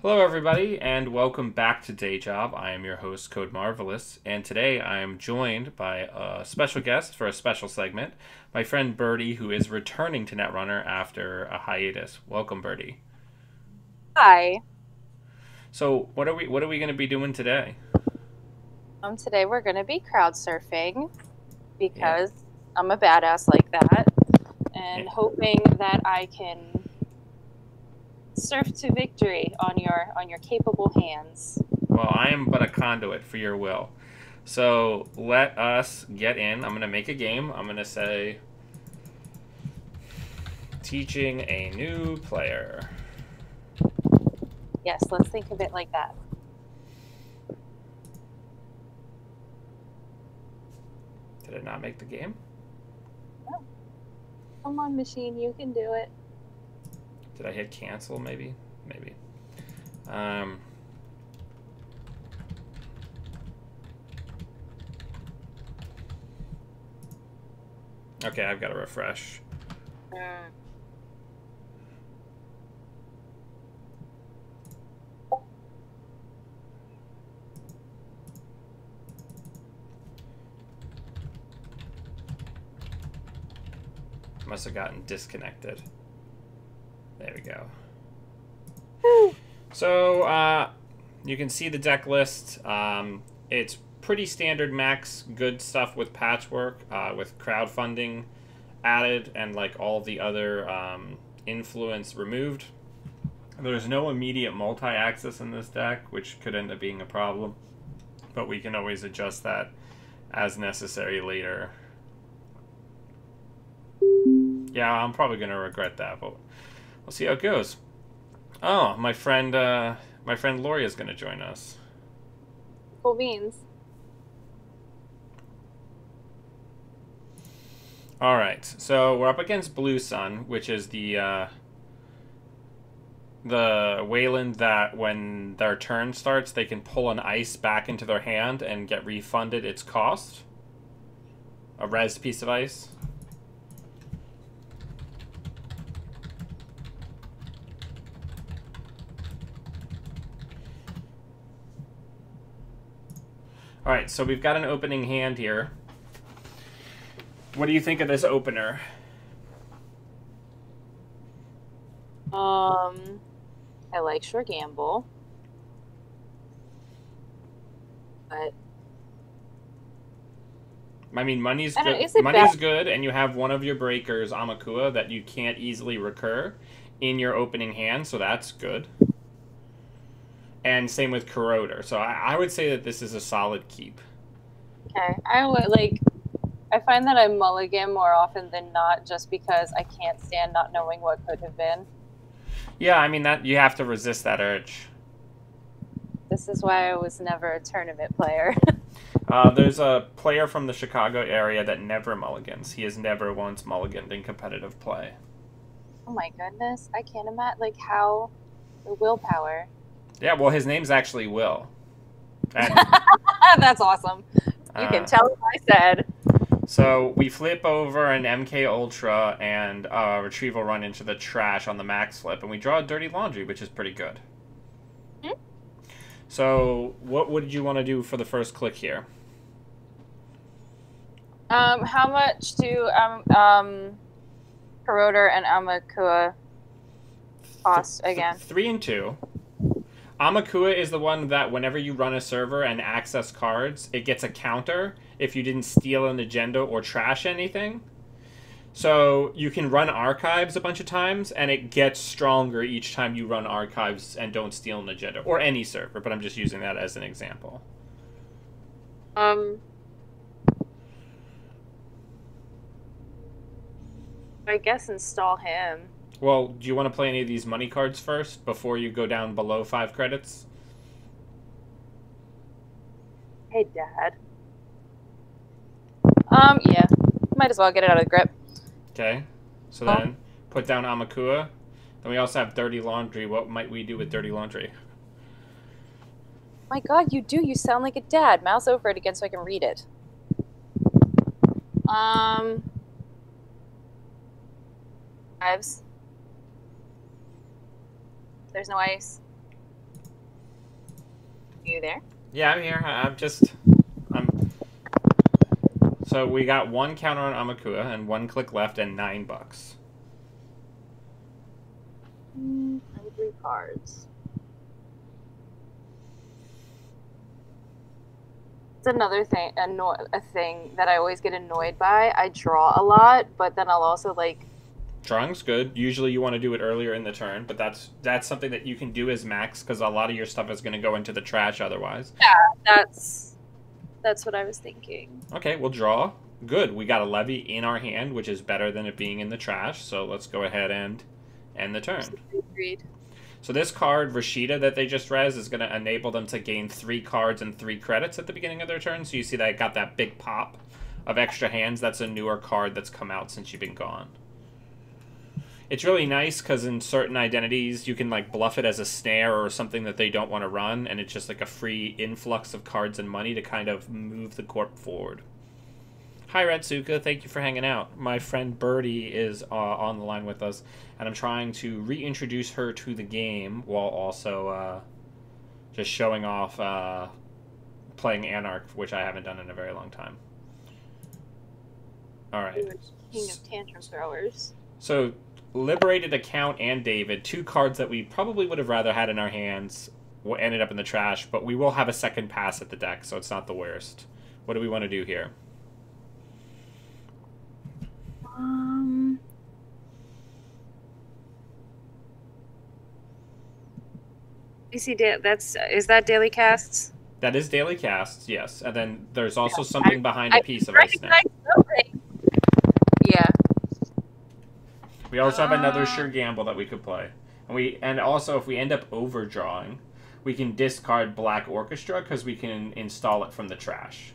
Hello, everybody, and welcome back to Day Job. I am your host, Code Marvelous, and today I am joined by a special guest for a special segment, my friend Birdy, who is returning to Netrunner after a hiatus. Welcome, Birdy. Hi. So, what are we going to be doing today? Today we're going to be crowd surfing Yeah, because I'm a badass like that, yeah. and hoping that I can surf to victory on your capable hands. Well, I am but a conduit for your will. So let us get in. I'm going to make a game. I'm going to say teaching a new player. Yes, let's think of it like that. Did it not make the game? Oh, come on, machine, you can do it. Did I hit cancel? Maybe. Maybe. Um, okay, I've got to refresh. Mm. Must have gotten disconnected. There we go. Woo. So, you can see the deck list. It's pretty standard max good stuff with patchwork, with crowdfunding added, and like all the other influence removed. There's no immediate multi-axis in this deck, which could end up being a problem, but we can always adjust that as necessary later. Yeah, I'm probably gonna regret that, but we'll see how it goes. Oh, my friend Lori is gonna join us. Cool beans. All right, so we're up against Blue Sun, which is the Wayland that when their turn starts, they can pull an ice back into their hand and get refunded its cost. A res piece of ice. All right, so we've got an opening hand here. What do you think of this opener? I like Sure Gamble, but I mean, money's I don't know, good. is it bad? Money's good, and you have one of your breakers, Amakua, that you can't easily recur in your opening hand, so that's good. And same with Corroder. So I would say that this is a solid keep. Okay. I find that I mulligan more often than not just because I can't stand not knowing what could have been. Yeah, I mean that you have to resist that urge. This is why I was never a tournament player. There's a player from the Chicago area that never mulligans. He has never once mulliganed in competitive play. Oh my goodness. I can't imagine, like, how the willpower. Yeah, well, his name's actually Will. And That's awesome. You can uh, tell him I said. so we flip over an MK Ultra and Retrieval Run into the trash on the max flip, and we draw a Dirty Laundry, which is pretty good. Hmm? So what would you want to do for the first click here? How much do Corroder and Amakua cost again? 3 and 2. Amakua is the one that whenever you run a server and access cards, it gets a counter if you didn't steal an agenda or trash anything. So you can run archives a bunch of times, and it gets stronger each time you run archives and don't steal an agenda, or any server, but I'm just using that as an example. Um, I guess install him. Well, do you want to play any of these money cards first before you go down below 5 credits? Hey, Dad. Yeah. Might as well get it out of the grip. Okay. So then put down Amakua. Then we also have Dirty Laundry. What might we do with Dirty Laundry? My God, you do. You sound like a dad. Mouse over it again so I can read it. Lives. There's no ice. You there? Yeah, I'm here. I'm. So we got one counter on Amakua and one click left and $9. And 3 cards. It's another thing, a thing that I always get annoyed by. I draw a lot, but then I'll also like. Drawing's good. Usually you want to do it earlier in the turn, but that's something that you can do as max because a lot of your stuff is going to go into the trash otherwise. Yeah, that's what I was thinking. Okay, we'll draw. Good. We got a levy in our hand, which is better than it being in the trash. So let's go ahead and end the turn. Agreed. So this card, Rashida, that they just res, is going to enable them to gain 3 cards and 3 credits at the beginning of their turn. So you see that I got that big pop of extra hands. That's a newer card that's come out since you've been gone. It's really nice because in certain identities, you can like bluff it as a snare or something that they don't want to run, and it's just like a free influx of cards and money to kind of move the corp forward. Hi, Ratsuka. Thank you for hanging out. My friend Birdy is on the line with us, and I'm trying to reintroduce her to the game while also just showing off playing Anarch, which I haven't done in a very long time. All right. King of tantrum throwers. So, liberated account and David, 2 cards that we probably would have rather had in our hands, ended up in the trash, but we will have a second pass at the deck, so it's not the worst. What do we want to do here? You see, is that daily casts? That is daily casts, yes. And then there's also something behind a piece of ice now. Yeah. We also have another sure gamble that we could play. And also if we end up overdrawing, we can discard Black Orchestra because we can install it from the trash.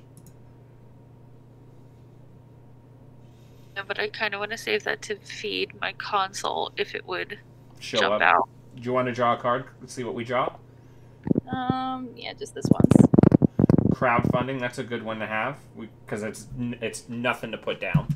Yeah, but I kind of want to save that to feed my console if it would Show jump up. out. Do you want to draw a card? Let's see what we draw. Yeah, just this once. Crowdfunding, that's a good one to have because it's nothing to put down.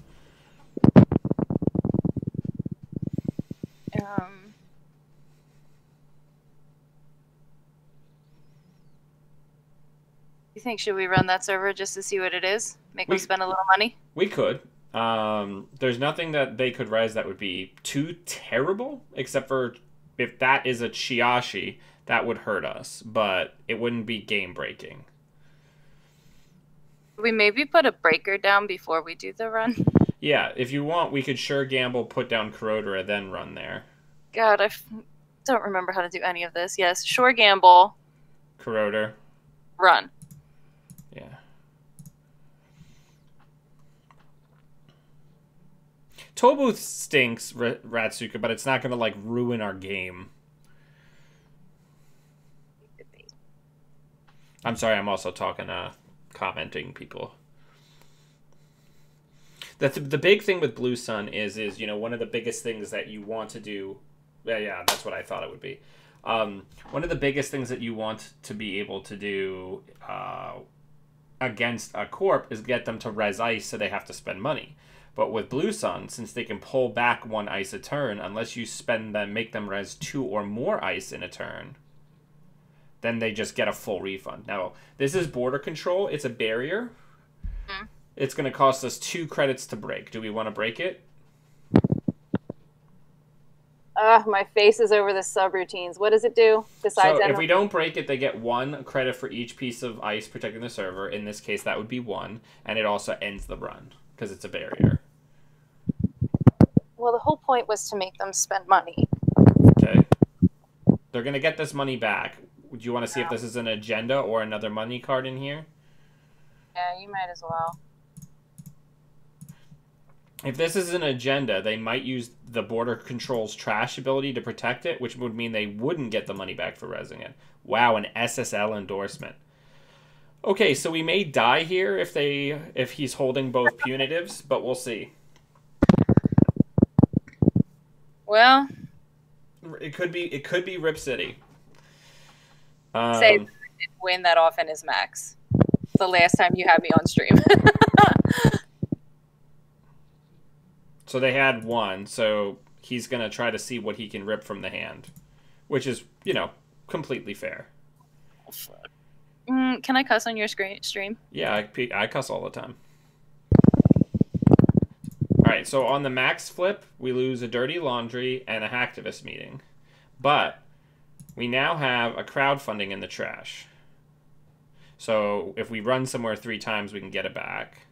You think should we run that server just to see what it is? Make them spend a little money? We could. There's nothing that they could res that would be too terrible, except for if that is a Chiashi, that would hurt us, but it wouldn't be game breaking. We maybe put a breaker down before we do the run. Yeah, if you want, we could sure gamble, put down Corrodera, then run there. God, I don't remember how to do any of this. Yes, sure gamble. Corroder. Run. Yeah. Tobu stinks, Ratsuka, but it's not going to, like, ruin our game. I'm sorry, I'm also talking, commenting people. The big thing with Blue Sun is, you know, one of the biggest things that you want to do... Yeah, that's what I thought it would be. One of the biggest things that you want to be able to do against a corp is get them to res ice so they have to spend money. But with Blue Sun, since they can pull back 1 ice a turn, unless you make them res 2 or more ice in a turn, then they just get a full refund. Now, this is border control. It's a barrier. Mm. It's going to cost us 2 credits to break. Do we want to break it? My face is over the subroutines. What does it do besides So if we don't break it, they get 1 credit for each piece of ice protecting the server. In this case, that would be 1. And it also ends the run because it's a barrier. Well, the whole point was to make them spend money. Okay. They're going to get this money back. Do you want to see if this is an agenda or another money card in here? Yeah, you might as well. If this is an agenda, they might use the border control's trash ability to protect it, which would mean they wouldn't get the money back for resing it. Wow, an SSL endorsement. Okay, so we may die here if he's holding both punitives, but we'll see. Well, it could be Rip City. Say I didn't win that often is Max. The last time you had me on stream. So they had 1, so he's going to try to see what he can rip from the hand, which is, you know, completely fair. Can I cuss on your stream? Yeah, I cuss all the time. Alright, so on the max flip, we lose a dirty laundry and a hacktivist meeting. But we now have a crowdfunding in the trash. So if we run somewhere 3 times, we can get it back.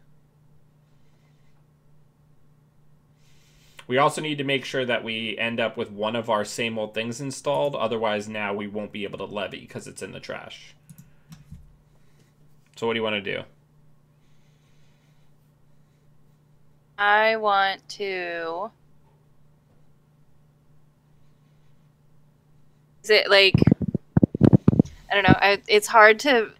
We also need to make sure that we end up with one of our same old things installed. Otherwise, now we won't be able to levy because it's in the trash. So what do you want to do? I want to... Is it like... I don't know. It's hard to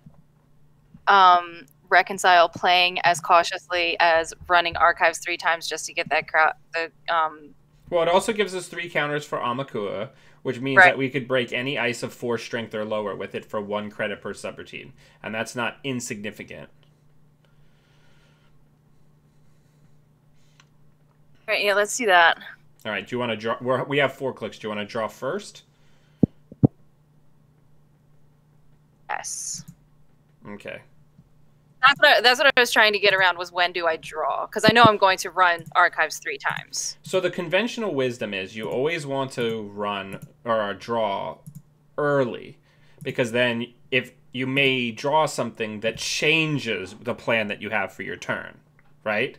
reconcile playing as cautiously as running archives 3 times just to get that Well, it also gives us 3 counters for Amakua, which means Right. that we could break any ice of 4 strength or lower with it for 1 credit per subroutine. And that's not insignificant. Right, yeah, let's do that. All right, do you want to draw? We have 4 clicks. Do you want to draw first? Yes. Okay. That's what I was trying to get around, was when do I draw? Because I know I'm going to run archives 3 times. So the conventional wisdom is you always want to run or draw early, because then if you may draw something that changes the plan that you have for your turn, right?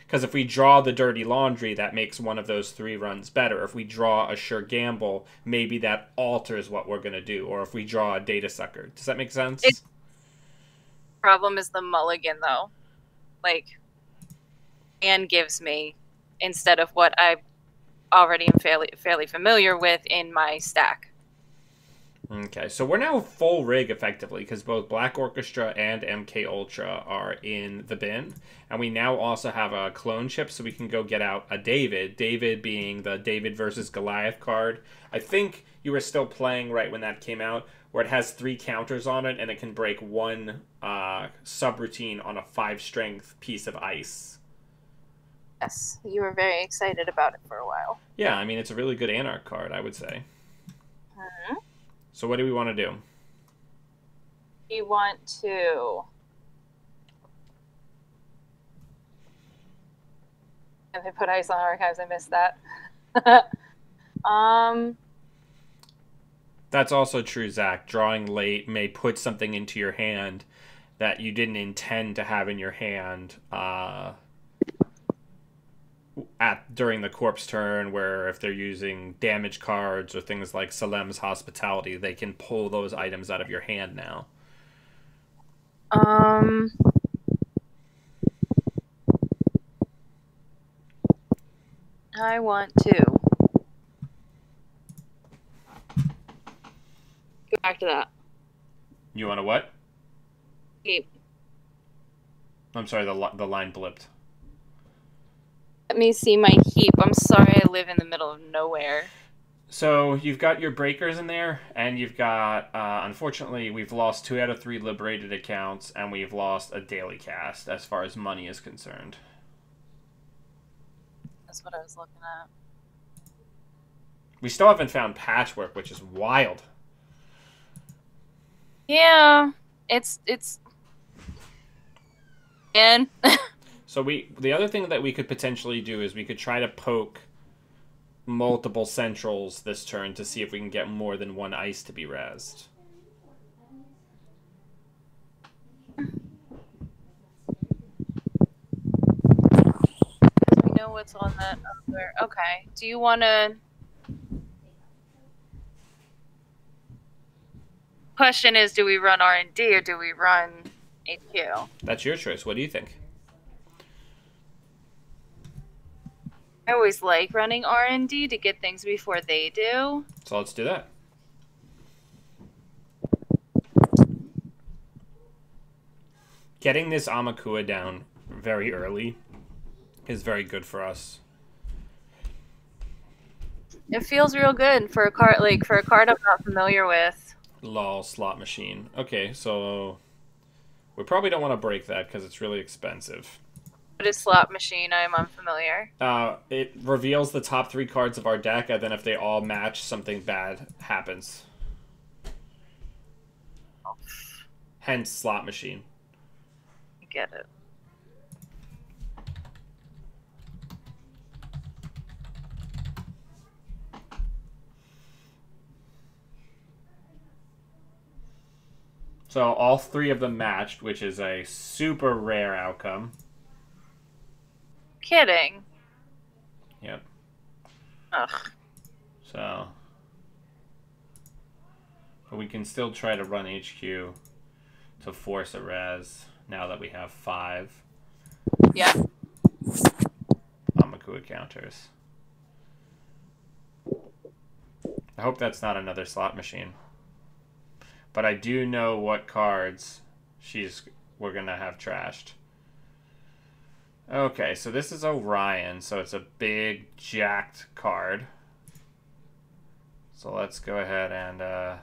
Because if we draw the dirty laundry, that makes one of those 3 runs better. If we draw a sure gamble, maybe that alters what we're going to do. Or if we draw a data sucker. Does that make sense? Problem is the mulligan, though. Like, and gives me instead of what I already am fairly familiar with in my stack. Okay, so we're now full rig effectively because both Black Orchestra and MK Ultra are in the bin, and we now also have a clone chip, so we can go get out a David. David being the David versus Goliath card. I think you were still playing right when that came out, where it has 3 counters on it, and it can break 1 subroutine on a 5 strength piece of ice. Yes, you were very excited about it for a while. Yeah, I mean it's a really good Anarch card, I would say. Mm-hmm. So what do we want to do? We want to... And they put ice on archives, I missed that. That's also true, Zach. Drawing late may put something into your hand that you didn't intend to have in your hand during the corpse turn, where if they're using damage cards or things like Salem's Hospitality, they can pull those items out of your hand now. I want to go back to that. You want to what? Keep. I'm sorry, the line blipped. Let me see my heap. I'm sorry, I live in the middle of nowhere. So you've got your breakers in there, and you've got, unfortunately, we've lost 2 out of 3 liberated accounts, and we've lost a daily cast as far as money is concerned. That's what I was looking at. We still haven't found Patchwork, which is wild. Yeah, it's and So the other thing that we could potentially do is we could try to poke multiple centrals this turn to see if we can get more than 1 ice to be rezzed. we know what's on that other. Okay, do you want to? Question is, do we run R&D or do we run HQ? That's your choice. What do you think? I always like running R&D to get things before they do. So let's do that. Getting this Amakua down very early is very good for us. It feels real good for a card I'm not familiar with. Lol, slot machine. Okay, so we probably don't want to break that because it's really expensive. What is slot machine? I'm unfamiliar. It reveals the top 3 cards of our deck, and then if they all match, something bad happens. Hence slot machine. I get it. So all 3 of them matched, which is a super rare outcome. Kidding. Yep. Ugh. So, but we can still try to run HQ to force a res now that we have 5. Yeah. Makua counters. I hope that's not another slot machine. But I do know what cards we're gonna have trashed. Okay, so this is Orion, so it's a big jacked card. So let's go ahead and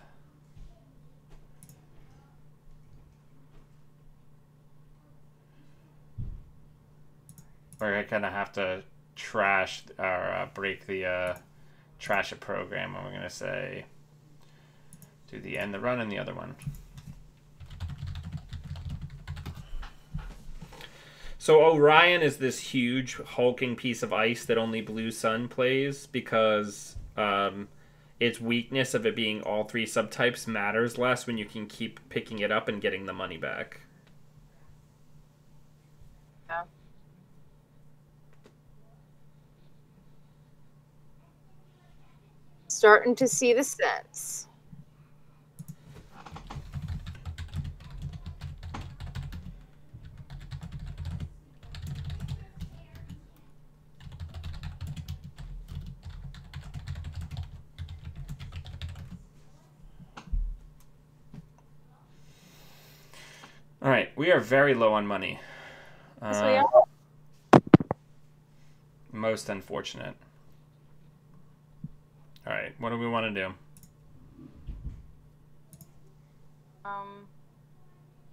we're gonna have to trash or break the trash a program, and we're gonna say do the end the run and the other one. So Orion is this huge hulking piece of ice that only Blue Sun plays because its weakness of it being all 3 subtypes matters less when you can keep picking it up and getting the money back. Yeah. Starting to see the sense. All right, we are very low on money. Most unfortunate. All right, what do we want to do?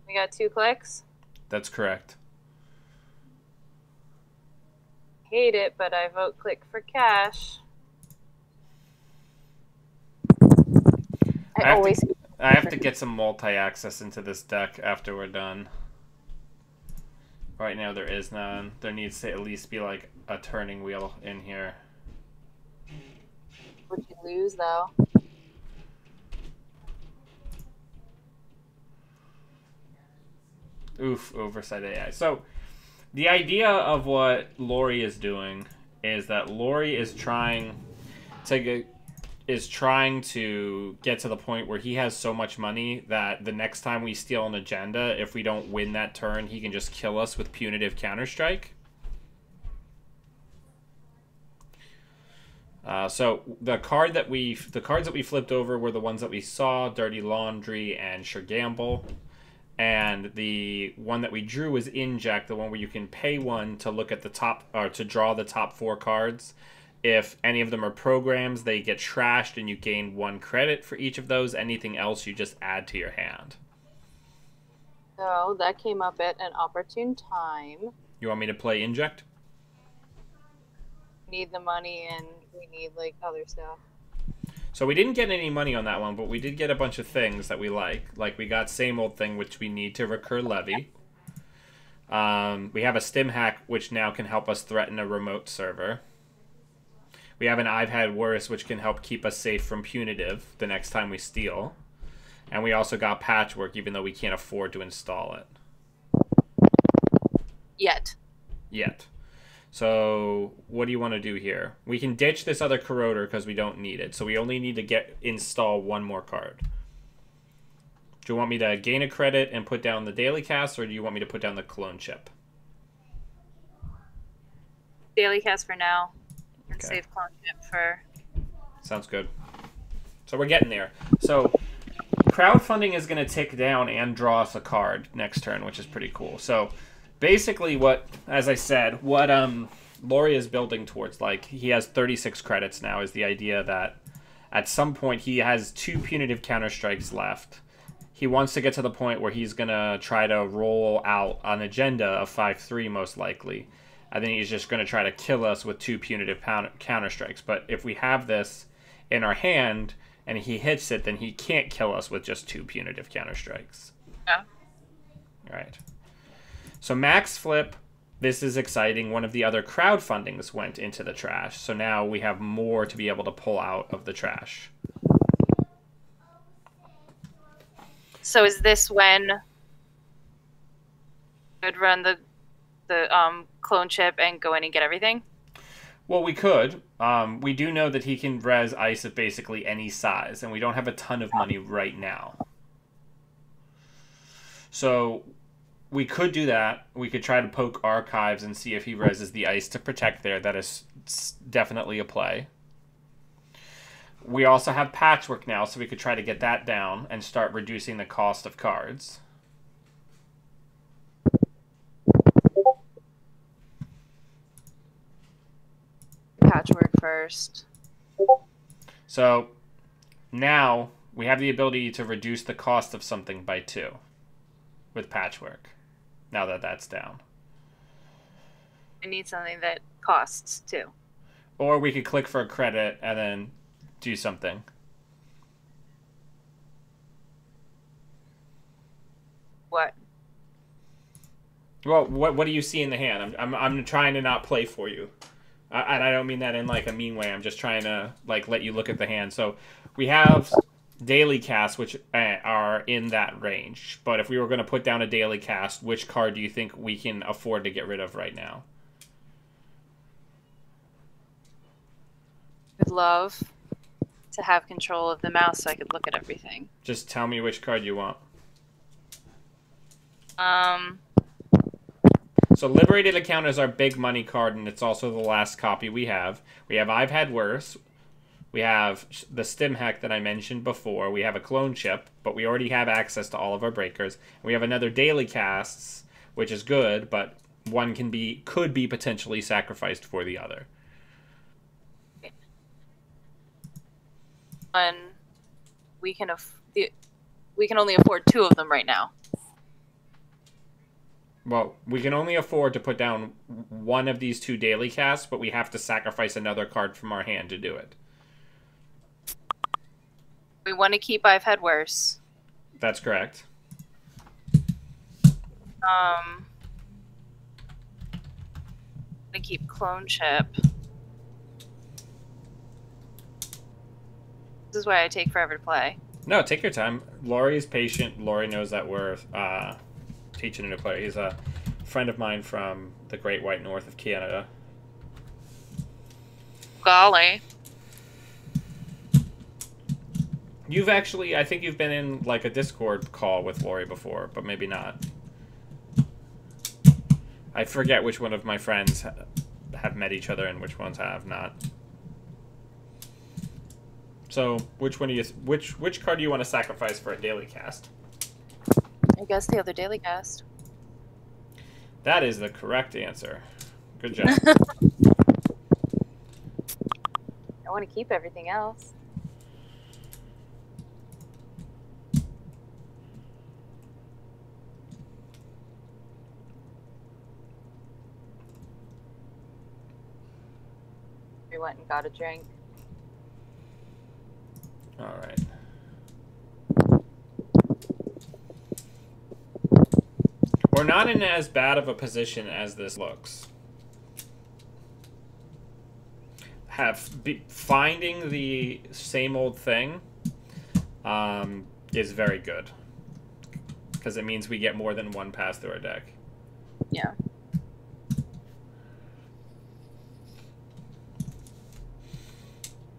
We got 2 clicks. That's correct. Hate it, but I vote click for cash. I have to get some multi-access into this deck after we're done. Right now there is none. There needs to at least be like a turning wheel in here. Would you lose though? Oof, oversight AI. So the idea of what Lori is doing is that Lori is trying to get to the point where he has so much money that the next time we steal an agenda, if we don't win that turn, he can just kill us with punitive counterstrike. So the cards that we flipped over were the ones that we saw: Dirty Laundry and Sure Gamble. And the one that we drew was Inject, the one where you can pay 1 to look at the top, or to draw the top 4 cards. If any of them are programs, they get trashed and you gain 1 credit for each of those. Anything else, you just add to your hand. So that came up at an opportune time. You want me to play Inject? We need the money and we need like other stuff. So we didn't get any money on that one, but we did get a bunch of things that we like. Like we got Same Old Thing, which we need to recur levy. We have a Stim Hack, which now can help us threaten a remote server. We have an I've Had Worse, which can help keep us safe from punitive the next time we steal. And we also got Patchwork, even though we can't afford to install it. Yet. So what do you want to do here? We can ditch this other Corroder because we don't need it. So we only need to install 1 more card. Do you want me to gain a credit and put down the Daily Cast, or do you want me to put down the Clone Chip? Daily Cast for now. And Okay. save Clone Chip for... Sounds good. So we're getting there. So crowdfunding is going to tick down and draw us a card next turn, which is pretty cool. So basically as I said, what Lori is building towards, like, he has 36 credits now, is the idea that at some point he has 2 punitive counterstrikes left. He wants to get to the point where he's going to try to roll out an agenda of 5-3 most likely. I think he's just going to try to kill us with 2 punitive counterstrikes. But if we have this in our hand and he hits it, then he can't kill us with just 2 punitive counterstrikes. Yeah. All right. So max flip. This is exciting. One of the other crowdfundings went into the trash. So now we have more to be able to pull out of the trash. So is this when I would run the clone chip and go in and get everything? Well, we could. We do know that he can res ice of basically any size, and we don't have a ton of money right now. So we could do that. We could try to poke archives and see if he reses the ice to protect there. That is definitely a play. We also have patchwork now, so we could try to get that down and start reducing the cost of cards. Patchwork first. So now we have the ability to reduce the cost of something by 2 with patchwork. Now that that's down. I need something that costs 2. Or we could click for a credit and then do something. What? Well, what do you see in the hand? I'm trying to not play for you. And I don't mean that in like a mean way. I'm just trying to like let you look at the hand. So we have daily casts, which are in that range. But if we were going to put down a daily cast, which card do you think we can afford to get rid of right now? I'd love to have control of the mouse so I could look at everything. Just tell me which card you want. So Liberated Account is our big money card, and it's also the last copy we have. We have I've Had Worse. We have the Stim Hack that I mentioned before. We have a clone chip, but we already have access to all of our breakers. We have another daily casts, which is good, but one could be potentially sacrificed for the other. And we can only afford 2 of them right now. Well, we can only afford to put down one of these 2 daily casts, but we have to sacrifice another card from our hand to do it. We want to keep I've Had Worse. That's correct. To keep Clone Chip. This is why I take forever to play. No, take your time. Laurie is patient. Laurie knows that we're teaching a new player. He's a friend of mine from the Great White North of Canada. Golly. You've actually, I think you've been in like a Discord call with Laurie before, but maybe not. I forget which one of my friends have met each other and which ones have not. So, which card do you want to sacrifice for a daily cast? I guess the other daily cast. That is the correct answer. Good job. I want to keep everything else. We went and got a drink. All right. We're not in as bad of a position as this looks. Finding the same old thing is very good. Because it means we get more than one pass through our deck. Yeah.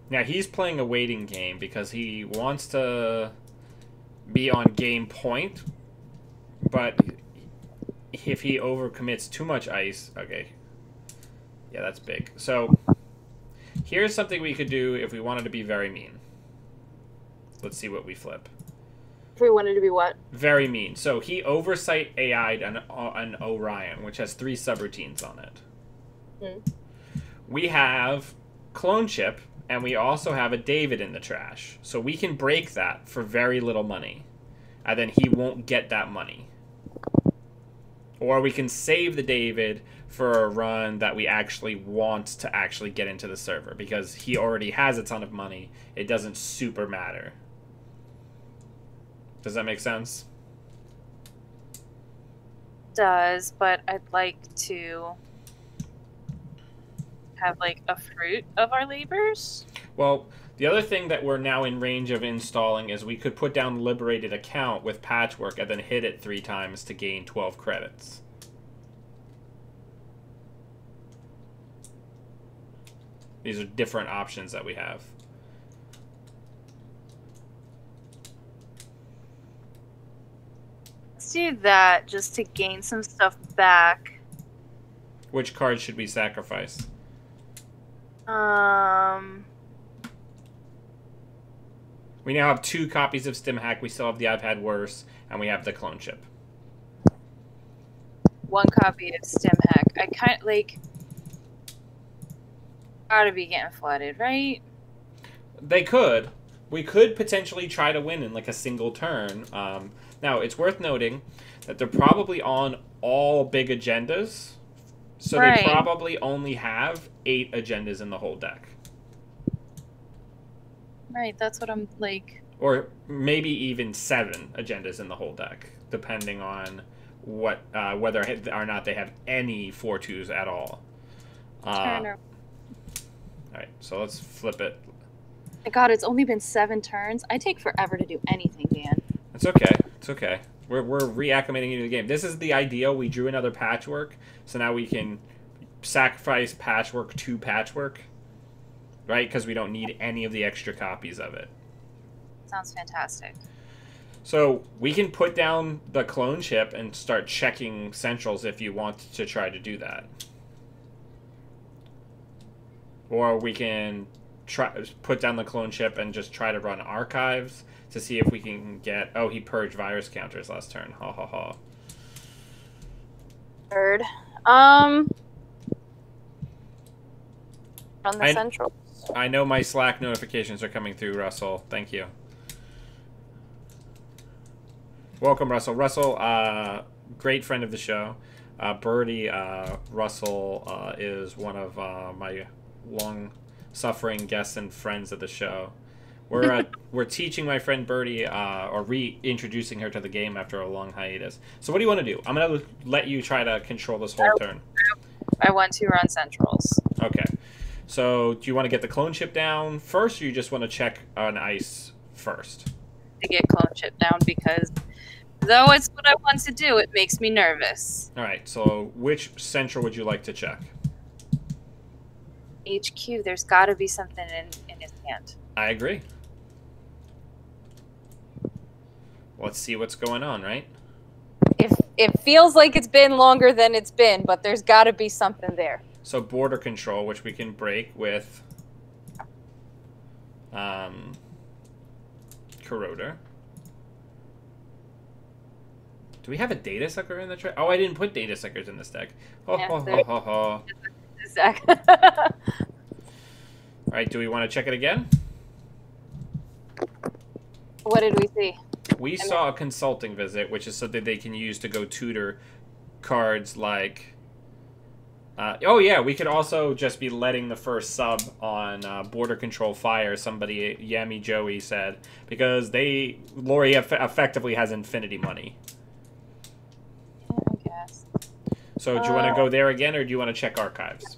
Now, he's playing a waiting game because he wants to be on game point, but if he overcommits too much ice... Okay. Yeah, that's big. So, here's something we could do if we wanted to be very mean. Let's see what we flip. If we wanted to be what? Very mean. So, he Oversight AI'd an Orion, which has 3 subroutines on it. We have Clone Chip, and we also have a David in the trash. So we can break that for very little money. And then he won't get that money. Or we can save the David for a run that we actually want to actually get into the server. Because he already has a ton of money. It doesn't super matter. Does that make sense? does, but I'd like to have like a fruit of our labors. Well, the other thing that we're now in range of installing is we could put down Liberated Account with Patchwork and then hit it 3 times to gain 12 credits. These are different options that we have. Let's do that just to gain some stuff back. Which cards should we sacrifice? We now have 2 copies of Stim Hack. We still have the I've Had Worse, and we have the Clone Chip. 1 copy of Stim Hack. I kind of like. Gotta be getting flooded, right? They could. We could potentially try to win in like a single turn. Now, it's worth noting that they're probably on all big agendas, so Right. they probably only have 8 agendas in the whole deck. Right, that's what I'm like. Or maybe even 7 agendas in the whole deck, depending on what whether or not they have any 4/2s at all. Turner. Alright, so let's flip it. My God, it's only been 7 turns. I take forever to do anything, Dan. It's okay. It's okay. We're reacclimating you to the game. This is the ideal. We drew another Patchwork, so now we can sacrifice Patchwork to Patchwork, right? Because we don't need any of the extra copies of it. Sounds fantastic. So we can put down the Clone Chip and start checking Centrals if you want to try to do that. Or we can put down the Clone Chip and just try to run Archives to see if we can get... Oh, he purged virus counters last turn. Ha ha ha. Third. Run the Central. I know my Slack notifications are coming through, Russell. Thank you. Welcome, Russell. Russell, great friend of the show. Birdy, Russell is one of my long-suffering guests and friends of the show. We're teaching my friend Birdy, or reintroducing her to the game after a long hiatus. So what do you want to do? I'm going to let you try to control this whole turn. I want to run Centrals. Okay. So do you want to get the Clone Chip down first, or you just want to check an ice first? To get Clone Chip down, because though it's what I want to do, it makes me nervous. All right. So which Central would you like to check? HQ, there's got to be something in his hand. I agree. Let's see what's going on, right? It feels like it's been longer than it's been, but there's got to be something there. So border control, which we can break with Corroder. Do we have a data sucker in the track? Oh, I didn't put data suckers in this deck. Ho, Yeah, ho, ho, ho, ho. All right, do we want to check it again? What did we see? We saw a consulting visit, which is something they can use to go tutor cards like... oh, yeah, we could also just be letting the first sub on Border Control fire, somebody, Yami Joey said, because Lori effectively has infinity money. I guess. So do you want to go there again, or do you want to check Archives?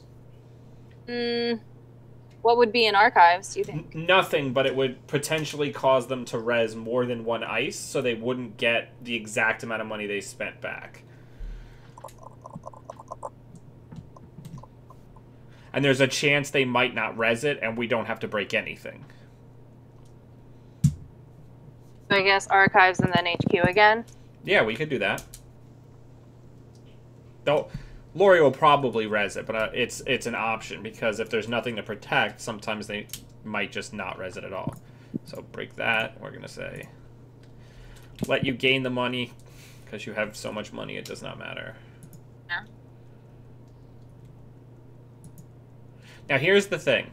What would be in Archives, do you think? Nothing, but it would potentially cause them to res more than 1 ice, so they wouldn't get the exact amount of money they spent back. And there's a chance they might not res it, and we don't have to break anything. I guess Archives and then HQ again? Yeah, we could do that. Lori will probably res it, but it's an option, because if there's nothing to protect, sometimes they might just not res it at all. So break that. We're going to say, let you gain the money, because you have so much money, it does not matter. Yeah. Now, here's the thing.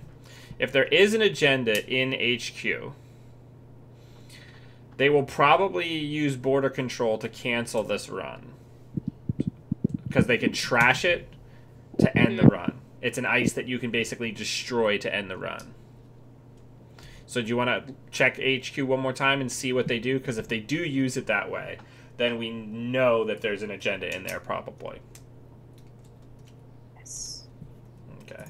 If there is an agenda in HQ, they will probably use border control to cancel this run, because they can trash it to end the run. It's an ice that you can basically destroy to end the run. So do you want to check HQ one more time and see what they do? Because if they do use it that way, then we know that there's an agenda in there, probably. Yes. Okay.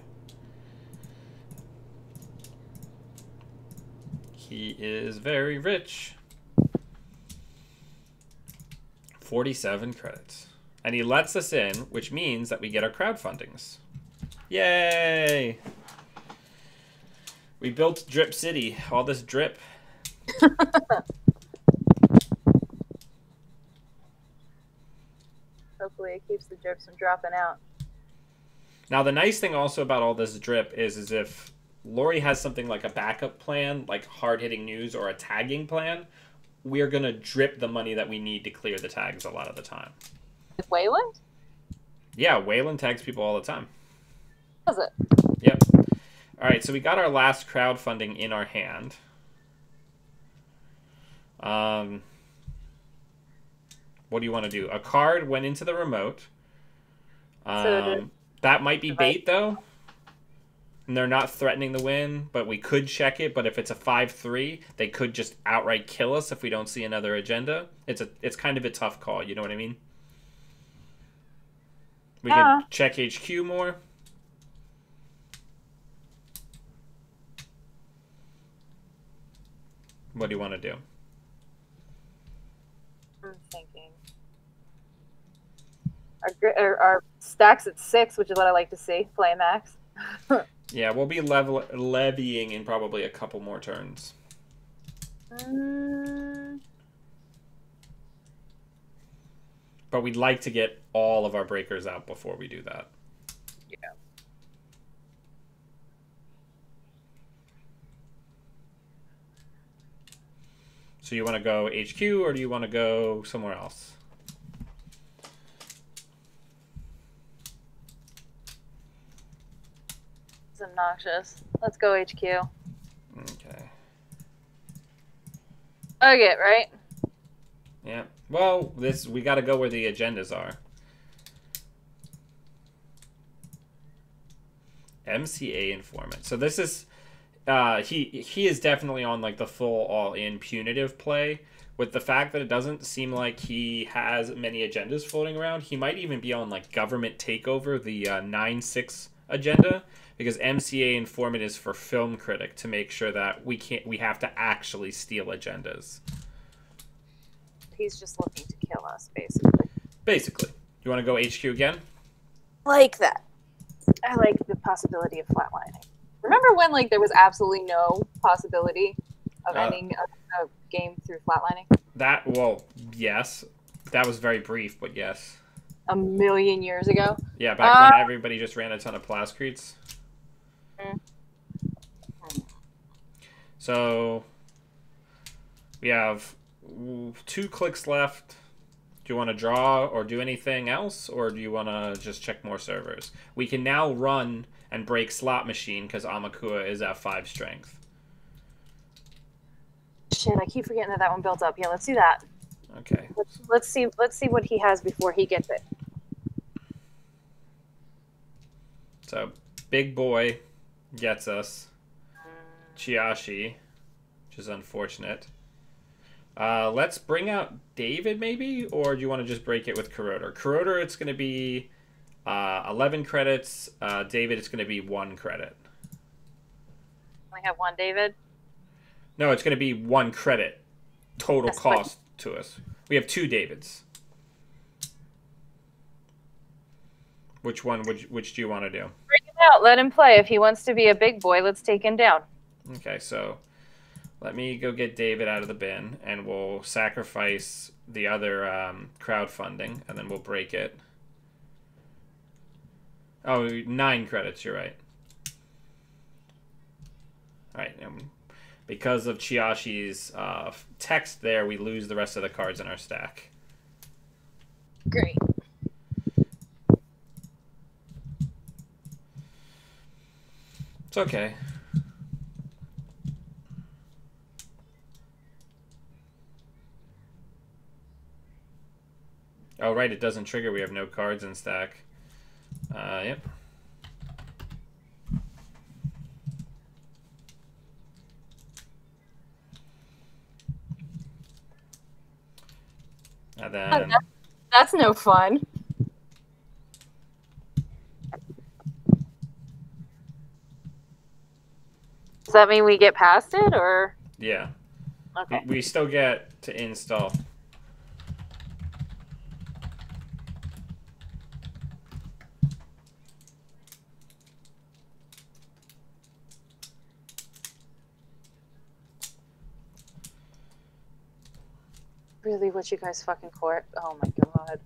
He is very rich. 47 credits. And he lets us in, which means that we get our crowdfundings. Yay! We built Drip City. All this drip. Hopefully it keeps the drips from dropping out. Now, the nice thing also about all this drip is if Lori has something like a backup plan, like hard-hitting news or a tagging plan, we are going to drip the money that we need to clear the tags a lot of the time. With Wayland? Yeah, Wayland tags people all the time. Does it? Yep. All right, so we got our last crowdfunding in our hand. What do you want to do? A card went into the remote. That might be bait, though. And they're not threatening the win, but we could check it. But if it's a 5-3, they could just outright kill us if we don't see another agenda. It's kind of a tough call, you know what I mean? We could check HQ more. What do you want to do? I'm thinking. Our stacks at 6, which is what I like to see. Play max. Yeah, we'll be levying in probably a couple more turns. But we'd like to get all of our breakers out before we do that. Yeah. So you want to go HQ or do you want to go somewhere else? It's obnoxious. Let's go HQ. Okay. Okay, right? Yeah. Well, we got to go where the agendas are. MCA informant. So this is he is definitely on like the full all-in punitive play. With the fact that it doesn't seem like he has many agendas floating around, he might even be on like government takeover, the 9-6 agenda, because MCA informant is for film critic to make sure that we have to actually steal agendas. He's just looking to kill us, basically. Basically. You want to go HQ again? Like that. I like the possibility of flatlining. Remember when like there was absolutely no possibility of ending a game through flatlining? Well, yes. That was very brief, but yes. A million years ago? Yeah, back when everybody just ran a ton of plascretes. So we have 2 clicks left. Do you want to draw or do anything else, or do you want to just check more servers? We can now run and break Slot Machine because Amakua is at 5 strength. Shit, I keep forgetting that one built up. Yeah, let's do that. Okay. Let's see what he has before he gets it. So Big Boy gets us Chiashi, which is unfortunate. Let's bring out David, maybe? Or do you want to just break it with Corroder? Corroder, it's going to be 11 credits. David, it's going to be 1 credit. We have 1 David? No, it's going to be 1 credit total cost to us. We have 2 Davids. Which one? Which do you want to do? Bring him out. Let him play. If he wants to be a big boy, let's take him down. Okay, so let me go get David out of the bin, and we'll sacrifice the other crowdfunding, and then we'll break it. Oh, 9 credits, you're right. Alright, because of Chiashi's text there, we lose the rest of the cards in our stack. Great. It's okay. Oh, right, it doesn't trigger. We have no cards in stack. Yep. And then... That's no fun. Does that mean we get past it, or? Yeah. Okay. We still get to install. Really, what you guys fucking court? Oh my god.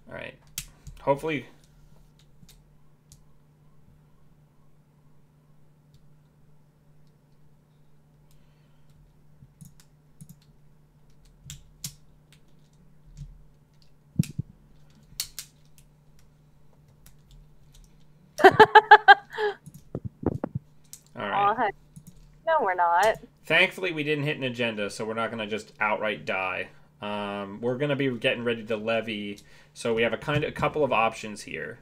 All right. Hopefully... All right. Oh, no, we're not. Thankfully, we didn't hit an agenda, so we're not going to just outright die. We're going to be getting ready to levy, so we have a couple of options here.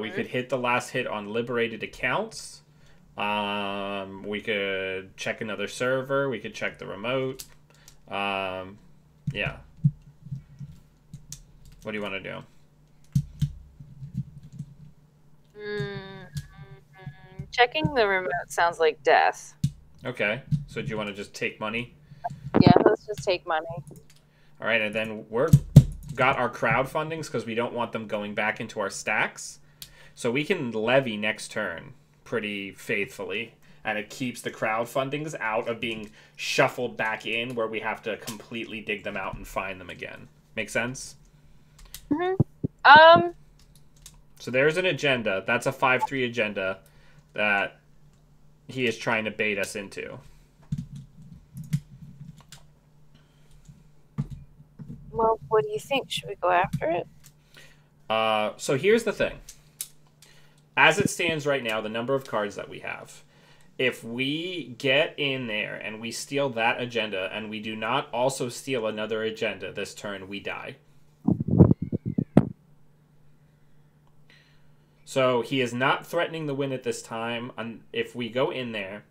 We could hit the last hit on liberated accounts. We could check another server. We could check the remote. Yeah. What do you want to do? Checking the remote sounds like death. Okay. So do you want to just take money? Yeah, let's just take money. All right, and then got our crowdfundings because we don't want them going back into our stacks. So we can levy next turn pretty faithfully, and it keeps the crowdfundings out of being shuffled back in where we have to completely dig them out and find them again. Make sense? Mm-hmm. So there's an agenda. That's a 5-3 agenda that he is trying to bait us into. Well, what do you think? Should we go after it? So here's the thing. As it stands right now, the number of cards that we have, if we get in there and we steal that agenda and we do not also steal another agenda this turn, we die. So he is not threatening the win at this time. If we go in there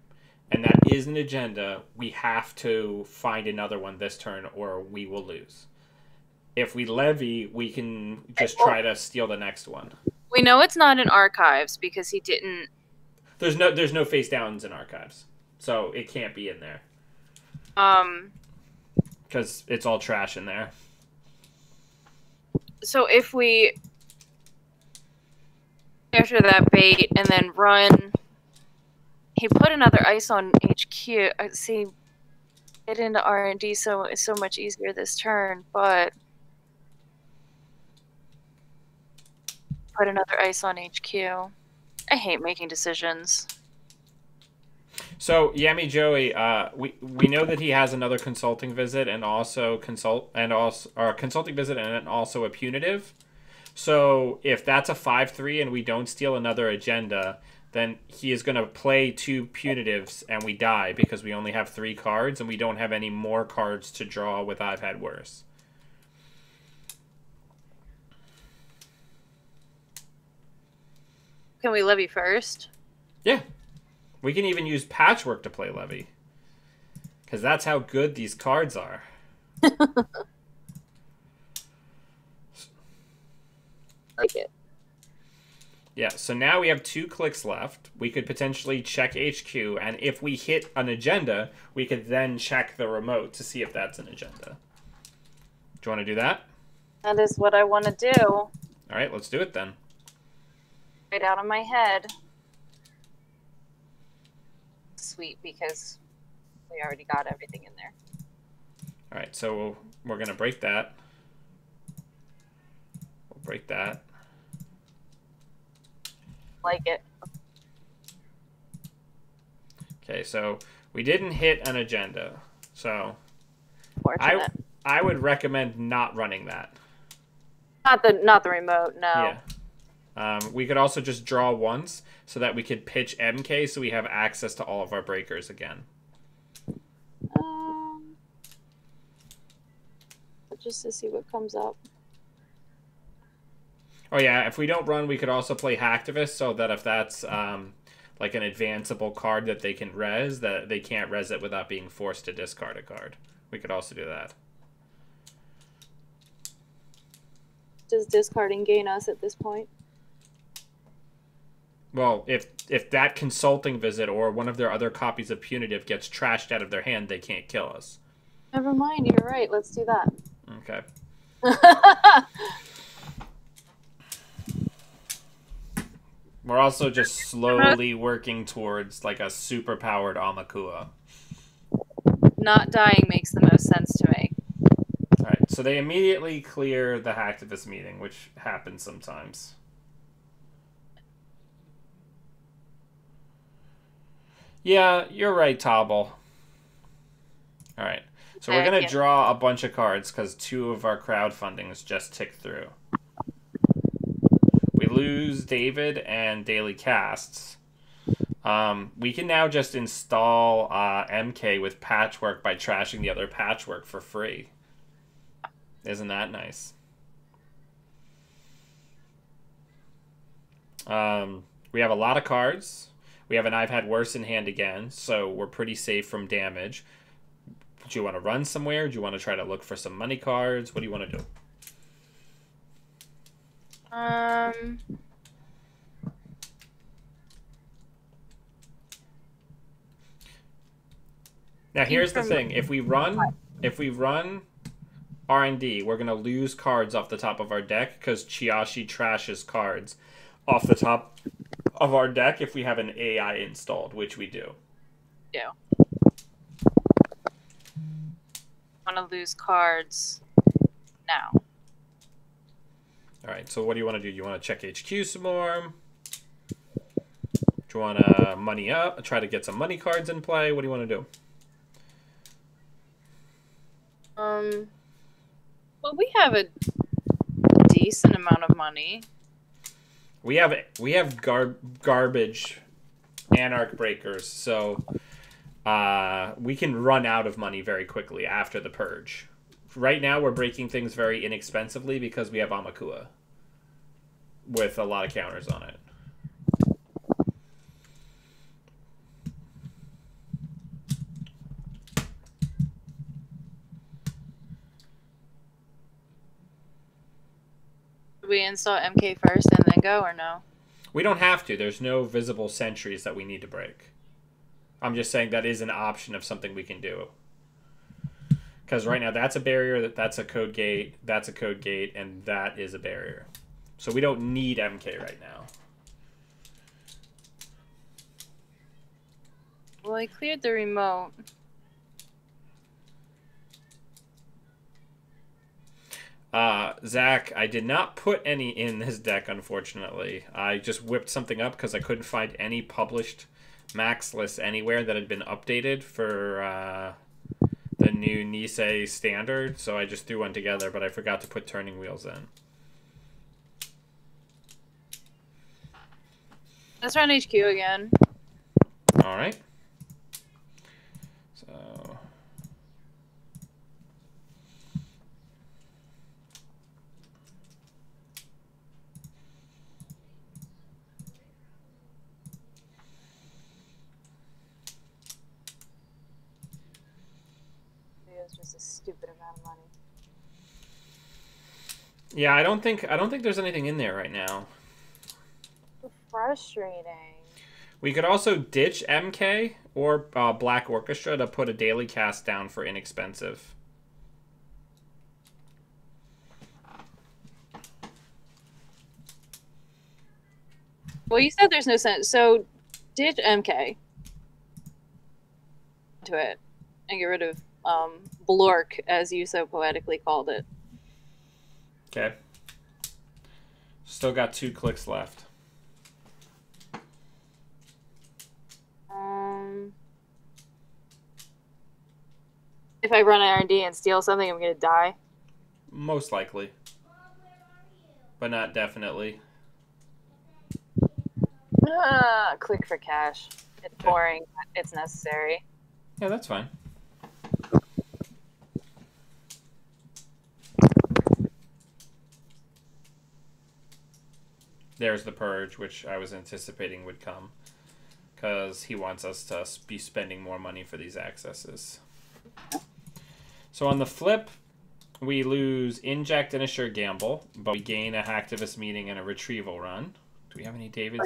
and that is an agenda, we have to find another one this turn or we will lose. If we levy, we can just try to steal the next one. We know it's not in archives because he didn't... There's no face downs in archives. So it can't be in there. Because it's all trash in there. So if we... after that bait and then run... He put another ice on HQ. See, get into R&D, so it's so much easier this turn, but... Put another ice on HQ. I hate making decisions. So Yami Joey, we know that he has another consulting visit and also consulting visit and also a punitive. So if that's a 5-3 and we don't steal another agenda, then he is going to play 2 punitives and we die because we only have 3 cards and we don't have any more cards to draw with I've Had Worse. Can we levy first? Yeah. We can even use Patchwork to play levy. Because that's how good these cards are. Like it. Yeah, so now we have 2 clicks left. We could potentially check HQ, and if we hit an agenda, we could then check the remote to see if that's an agenda. Do you want to do that? That is what I want to do. All right, let's do it then. Right out of my head. Sweet, because we already got everything in there. All right, so we're going to break that. We'll break that. Like it. Okay, so we didn't hit an agenda. So Fortunate. I would recommend not running that. Not the remote, no. Yeah. We could also just draw once so that we could pitch MK so we have access to all of our breakers again. Just to see what comes up. Oh yeah, if we don't run, we could also play Hacktivist so that if that's like an advanceable card that they can res, that they can't res it without being forced to discard a card. We could also do that. Does discarding gain us at this point? Well, if that consulting visit or one of their other copies of Punitive gets trashed out of their hand, they can't kill us. Never mind, you're right. Let's do that. Okay. We're also just slowly working towards like a super-powered Amakua. Not dying makes the most sense to me. Alright, so they immediately clear the hacktivist meeting, which happens sometimes. Yeah, you're right, Tobble. Alright, so we're going to draw a bunch of cards because 2 of our crowdfundings just ticked through. We lose David and Daily Casts. We can now just install MK with Patchwork by trashing the other Patchwork for free. Isn't that nice? We have a lot of cards. We have an I've Had Worse in hand again, so we're pretty safe from damage. Do you want to run somewhere? Do you want to try to look for some money cards? What do you want to do? Now here's the thing: if we run R&D, we're gonna lose cards off the top of our deck because Chiashi trashes cards off the top of our deck if we have an AI installed, which we do. Yeah. Want to lose cards now. All right. So what do you want to do? You want to check HQ some more? Do you want to money up? Try to get some money cards in play. What do you want to do? Well, we have a decent amount of money. We have garbage Anarch Breakers, so we can run out of money very quickly after the purge. Right now, we're breaking things very inexpensively because we have Amakua with a lot of counters on it. We install MK first and then go, or no? We don't have to. There's no visible sentries that we need to break. I'm just saying that is an option of something we can do. Because right now that's a barrier, that's a code gate, that's a code gate, and that is a barrier. So we don't need MK right now. Well, I cleared the remote. Zach, I did not put any in this deck, unfortunately. I just whipped something up because I couldn't find any published max lists anywhere that had been updated for the new Nisei standard, so I just threw one together, but I forgot to put turning wheels in. Let's run HQ again. Alright. So... It's just a stupid amount of money. Yeah, I don't think there's anything in there right now. So frustrating. We could also ditch MK or Black Orchestra to put a daily cast down for inexpensive. Well, you said there's no sense, so ditch MK to it and get rid of Blork, as you so poetically called it. Okay. Still got 2 clicks left. If I run R&D and steal something, I'm gonna die. Most likely. But not definitely. Click for cash. It's boring. It's necessary. Yeah, that's fine. There's the purge, which I was anticipating would come. because he wants us to be spending more money for these accesses. So on the flip, we lose inject and a sure gamble, but we gain a hacktivist meeting and a retrieval run. Do we have any Davids?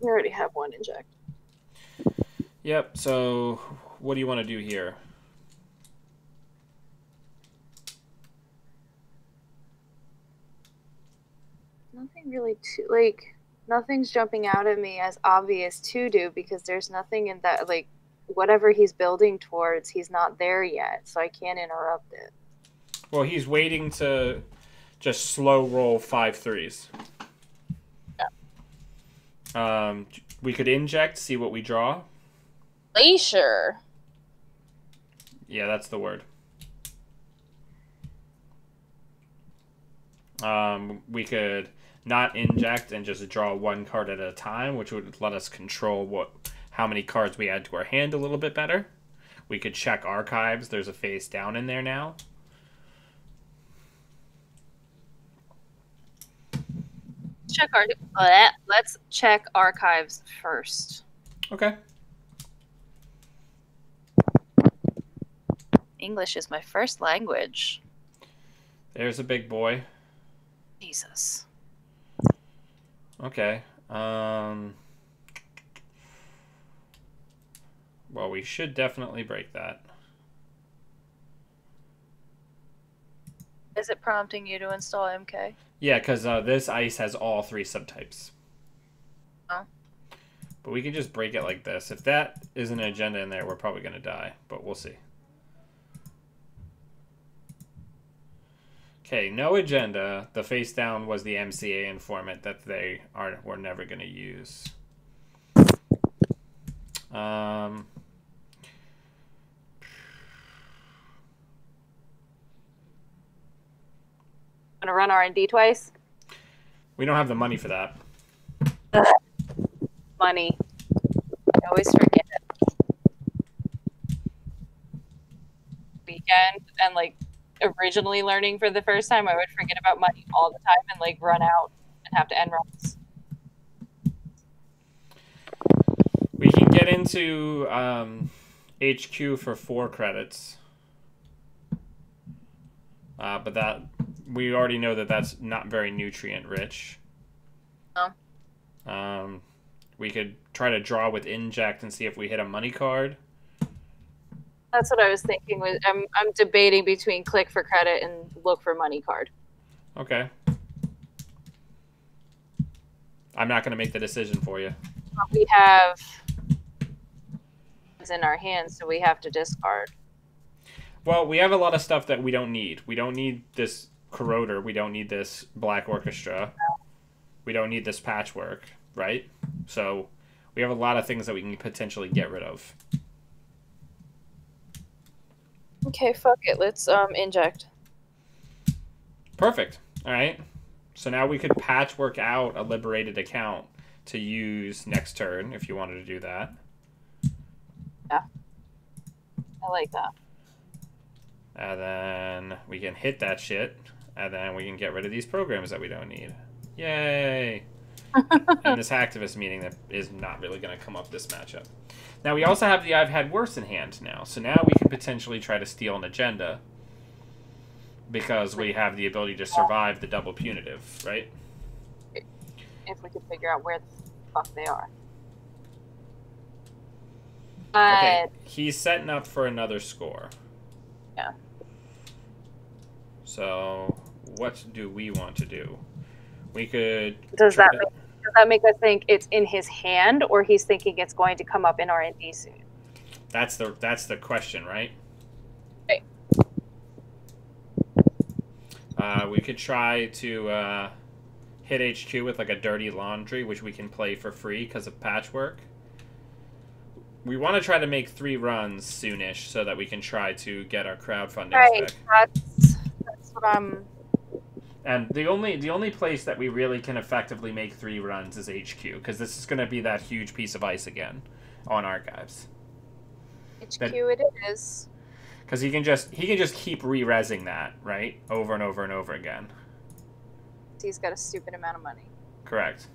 We already have one inject. Yep, so what do you want to do here? Nothing really too, like, nothing's jumping out at me as obvious to do because there's nothing in that, like, whatever he's building towards, he's not there yet, so I can't interrupt it. Well, he's waiting to just slow roll 5 threes. Yeah. We could inject, see what we draw. Glacier. Yeah, that's the word. We could not inject and just draw 1 card at a time, which would let us control how many cards we add to our hand a little bit better. We could check archives. There's a face down in there now. Let's check archives first. Okay. English is my first language. There's a big boy. Jesus. Okay. Well, we should definitely break that. Is it prompting you to install MK? Yeah, because this ice has all 3 subtypes. Oh. But we can just break it like this. If that is an agenda in there, we're probably going to die. But we'll see. Okay, no agenda. The face down was the MCA informant that we're never going to use. Gonna run R&D twice? We don't have the money for that. Money. I always forget it. Weekend and like originally learning for the first time, I would forget about money all the time and like run out and have to end runs. We can get into HQ for 4 credits. But that we already know that that's not very nutrient rich. No. We could try to draw with inject and see if we hit a money card. That's what I was thinking. I'm debating between click for credit and look for money card. Okay. I'm not going to make the decision for you. We have it's in our hands, so we have to discard. Well, we have a lot of stuff that we don't need. We don't need this corroder. We don't need this black orchestra. We don't need this patchwork, right? So we have a lot of things that we can potentially get rid of. Okay, fuck it. Let's inject. Perfect. All right. So now we could patchwork out a liberated account to use next turn if you wanted to do that. Yeah. I like that. And then we can hit that shit, and then we can get rid of these programs that we don't need. Yay! And this hacktivist meeting that is not really going to come up this matchup. Now we also have the I've had worse in hand now, so now we can potentially try to steal an agenda because we have the ability to survive the double punitive, right? If we could figure out where the fuck they are. Okay, he's setting up for another score. Yeah. So, what do we want to do? We could... Does that make us think it's in his hand, or he's thinking it's going to come up in R&D soon? That's the question, right? Right. We could try to hit HQ with like a dirty laundry, which we can play for free because of patchwork. We want to try to make 3 runs soonish so that we can try to get our crowdfunding Right. back. That's what I'm... And the only place that we really can effectively make 3 runs is HQ, because this is going to be that huge piece of ice again on archives. HQ it is. Because he can just keep re-resing that, right, over and over and over again. He's got a stupid amount of money. Correct.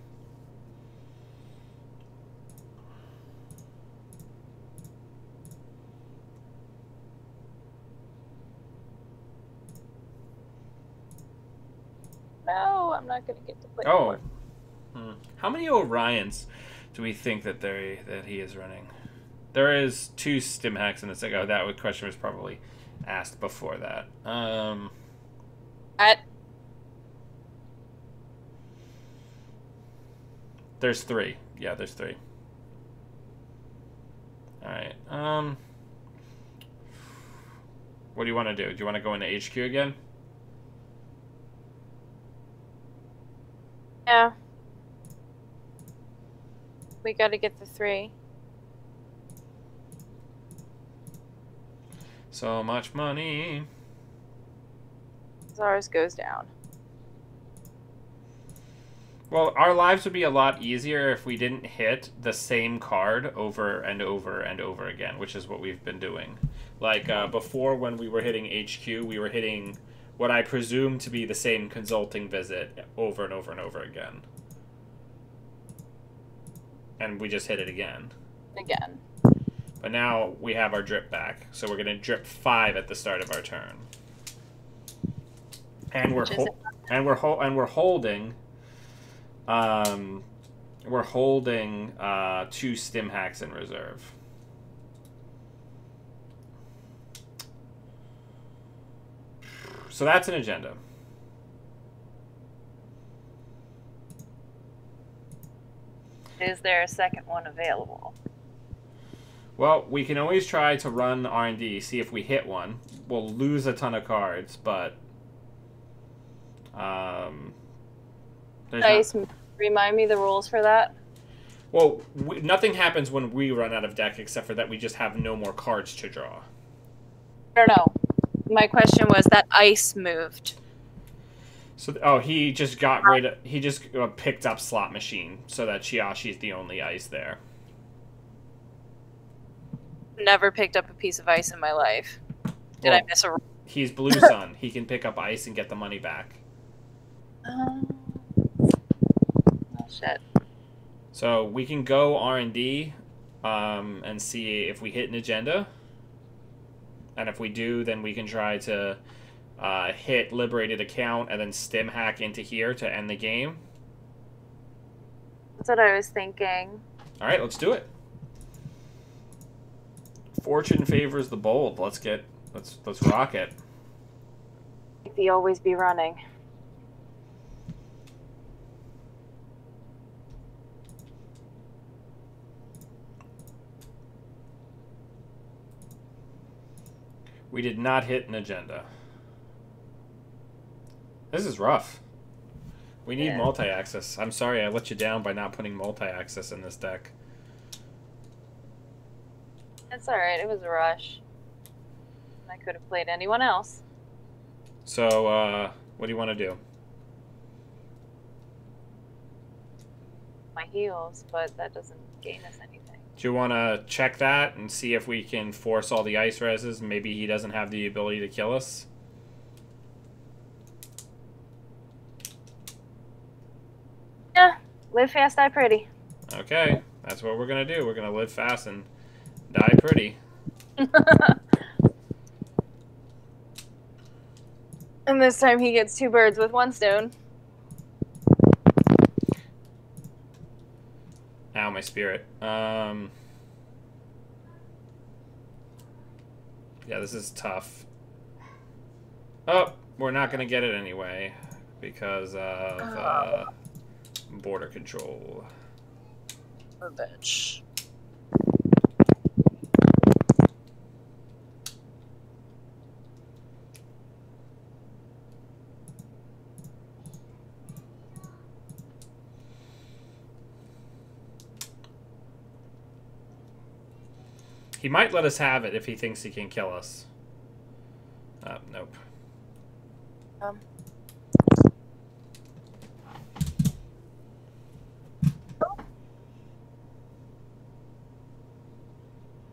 no, I'm not gonna get to play. Oh. How many Orions do we think that he is running? There is 2 stim hacks in this. Oh, that question was probably asked before that. There's 3. Yeah, there's 3. All right. What do you want to do? Do you want to go into HQ again? Yeah. We got to get the 3. So much money. Ours goes down. Well, our lives would be a lot easier if we didn't hit the same card over and over and over again, which is what we've been doing. Like, before when we were hitting HQ, we were hitting what I presume to be the same consulting visit over and over and over again. And we just hit it again. Again. But now we have our drip back, so we're going to drip 5 at the start of our turn. And we're holding... we're holding 2 stim hacks in reserve. So that's an agenda. Is there a second one available? Well, we can always try to run R&D, see if we hit one. We'll lose a ton of cards, but... Remind me the rules for that. Well, nothing happens when we run out of deck except for that we just have no more cards to draw. I don't know. My question was that ice moved. So, he just got rid of... He just picked up Slot Machine so that Chiashi's the only ice there. Never picked up a piece of ice in my life. Did I miss a... He's Blue Sun. He can pick up ice and get the money back. Oh, shit. So we can go R&D and see if we hit an agenda. And if we do, then we can try to hit Liberated Account and then stim hack into here to end the game. That's what I was thinking. All right, let's do it. Fortune favors the bold. Let's rock it. The always be running. We did not hit an agenda. This is rough. We need multi-access. I'm sorry I let you down by not putting multi-access in this deck. It's alright, it was a rush. I could have played anyone else. So, what do you want to do? My heals, but that doesn't gain us anything. Do you want to check that and see if we can force all the ice reses? Maybe he doesn't have the ability to kill us? Yeah, live fast, die pretty. Okay, that's what we're going to do. We're going to live fast and die pretty. And this time he gets 2 birds with 1 stone. Ow, my spirit. Yeah, this is tough. Oh, we're not going to get it anyway because of border control. A bitch. He might let us have it if he thinks he can kill us. Nope.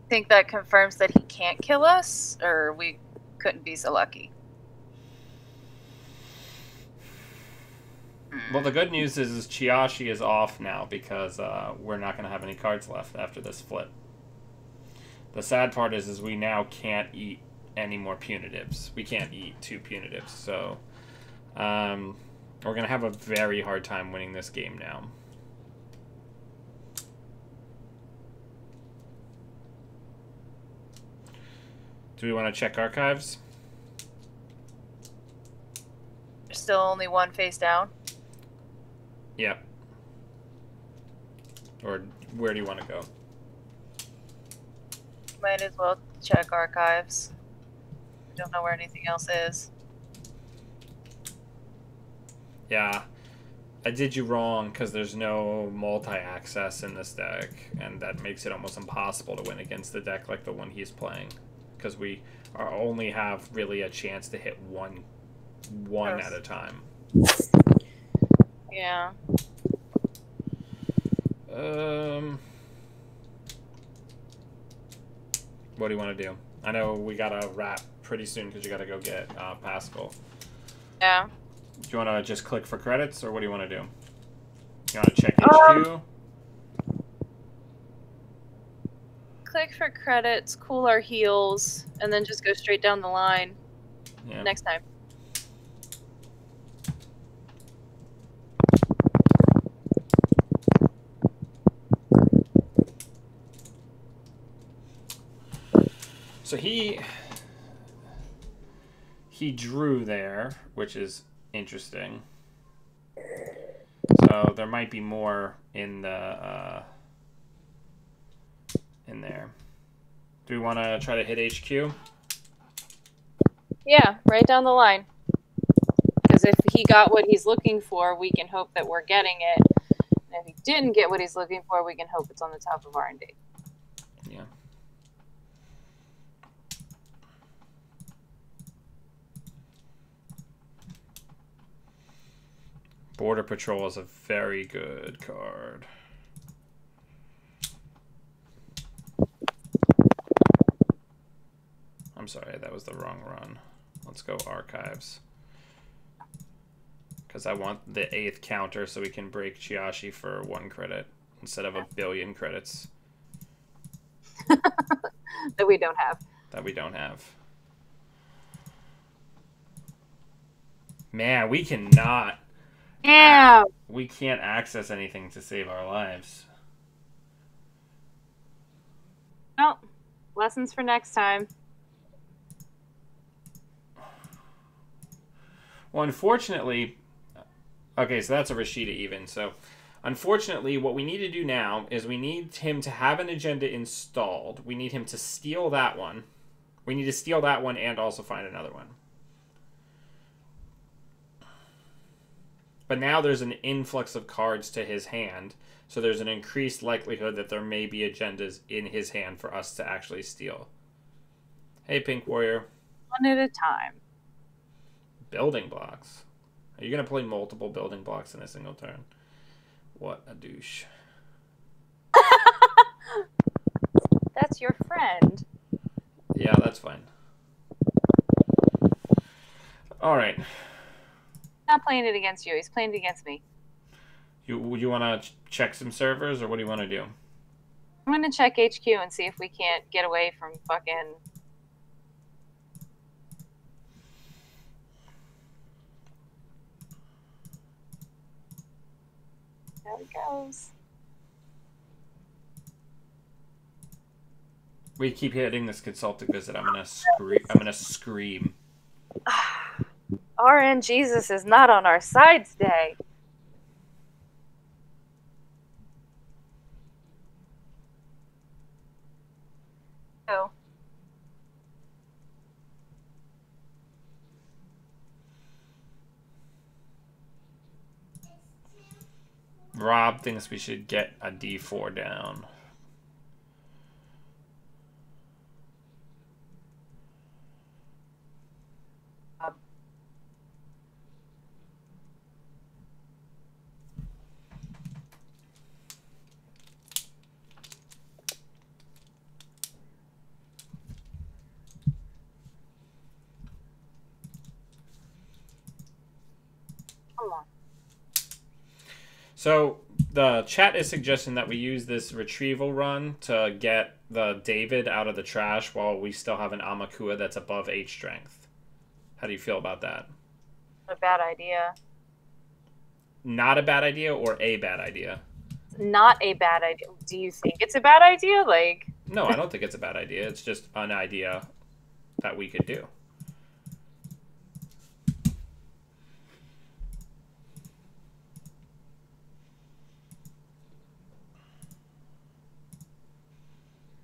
Think that confirms that he can't kill us, or we couldn't be so lucky? Well, the good news is Chiashi is off now because we're not going to have any cards left after this flip. The sad part is we now can't eat any more punitives. We can't eat 2 punitives, so We're going to have a very hard time winning this game now. Do we want to check archives? There's still only one face down. Yeah. Or where do you want to go? Might as well check archives. Don't know where anything else is. Yeah. I did you wrong because there's no multi-access in this deck, and that makes it almost impossible to win against the deck like the one he's playing. Because we only have really a chance to hit one at a time. Yeah. What do you want to do? I know we gotta wrap pretty soon because you gotta go get Pascal. Yeah. Do you want to just click for credits, or what do you want to do? You want to check HQ? Click for credits, cool our heals, and then just go straight down the line next time. So he drew there, which is interesting. So there might be more in the in there. Do we want to try to hit HQ? Yeah, right down the line. Because if he got what he's looking for, we can hope that we're getting it. And if he didn't get what he's looking for, we can hope it's on the top of R&D. Yeah. Border Patrol is a very good card. I'm sorry, that was the wrong run. Let's go Archives. Because I want the 8th counter so we can break Chiashi for 1 credit instead of 1 billion credits. That we don't have. That we don't have. Man, we cannot. Yeah. We can't access anything to save our lives. Well, lessons for next time. Well, unfortunately, okay, so that's a Rashida even. So, unfortunately, what we need to do now is we need him to have an agenda installed. We need him to steal that one. We need to steal that one and also find another one. But now there's an influx of cards to his hand, so there's an increased likelihood that there may be agendas in his hand for us to actually steal. Hey, Pink Warrior. One at a time. Building blocks. Are you going to play multiple building blocks in a single turn? What a douche. That's your friend. Yeah, that's fine. Alright. Not playing it against you. He's playing it against me. You want to check some servers, or what do you want to do? I'm going to check HQ and see if we can't get away from fucking... There it goes. We keep hitting this consulting visit. I'm gonna scream. I'm gonna scream. RN Jesus is not on our side today. Oh. Rob thinks we should get a D4 down. Come on. So the chat is suggesting that we use this retrieval run to get the David out of the trash while we still have an Amakua that's above 8 strength. How do you feel about that? A bad idea. not a bad idea or a bad idea? Not a bad idea. Do you think it's a bad idea? Like, No, I don't think it's a bad idea. It's just an idea that we could do.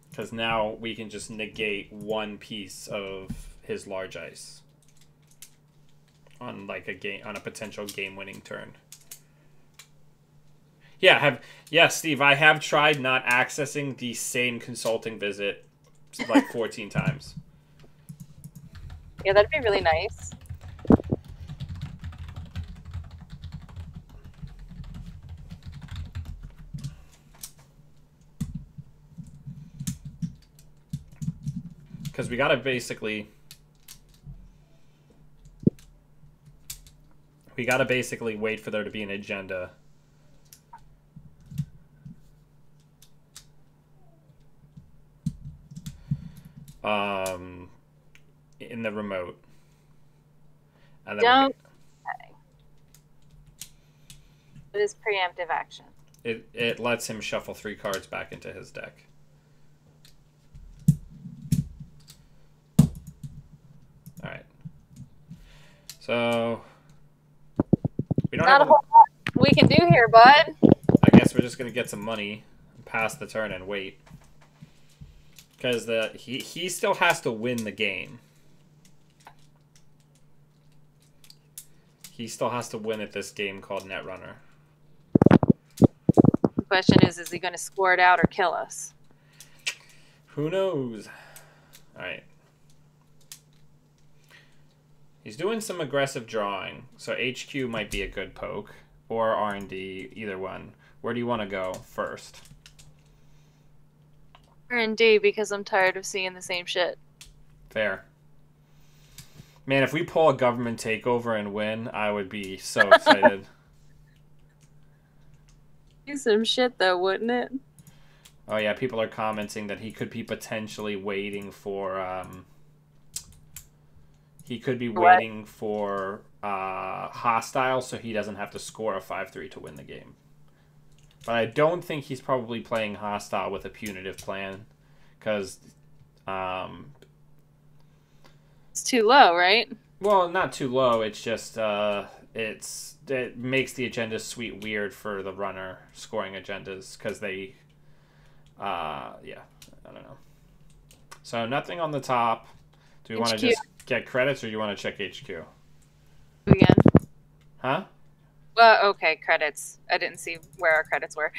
Because now we can just negate one piece of his large ice on like a game, on a potential game-winning turn. Yeah, Steve, I have tried not accessing the same consulting visit like 14 times. yeah, that'd be really nice. Because we gotta basically wait for there to be an agenda. In the remote. And then Don't. It is preemptive action. it lets him shuffle 3 cards back into his deck. Alright. So we don't Not a have whole lot we can do here, bud. I guess we're just gonna get some money, pass the turn, and wait. Because he still has to win the game. He still has to win at this game called Netrunner. The question is he going to score it out or kill us? Who knows? Alright. He's doing some aggressive drawing, so HQ might be a good poke. Or R&D, either one. Where do you want to go first? R&D, because I'm tired of seeing the same shit. Fair. Man, if we pull a government takeover and win, I would be so excited. Do some shit though, wouldn't it? Oh yeah, people are commenting that he could be potentially waiting for hostile, so he doesn't have to score a 5-3 to win the game. But I don't think he's probably playing hostile with a punitive plan, because it's too low, right? well, not too low. It's just it makes the agenda sweet weird for the runner scoring agendas, because they yeah, I don't know. So nothing on the top. Do we want to just get credits, or do you want to check HQ? Again. Huh? Well, okay, credits. I didn't see where our credits were.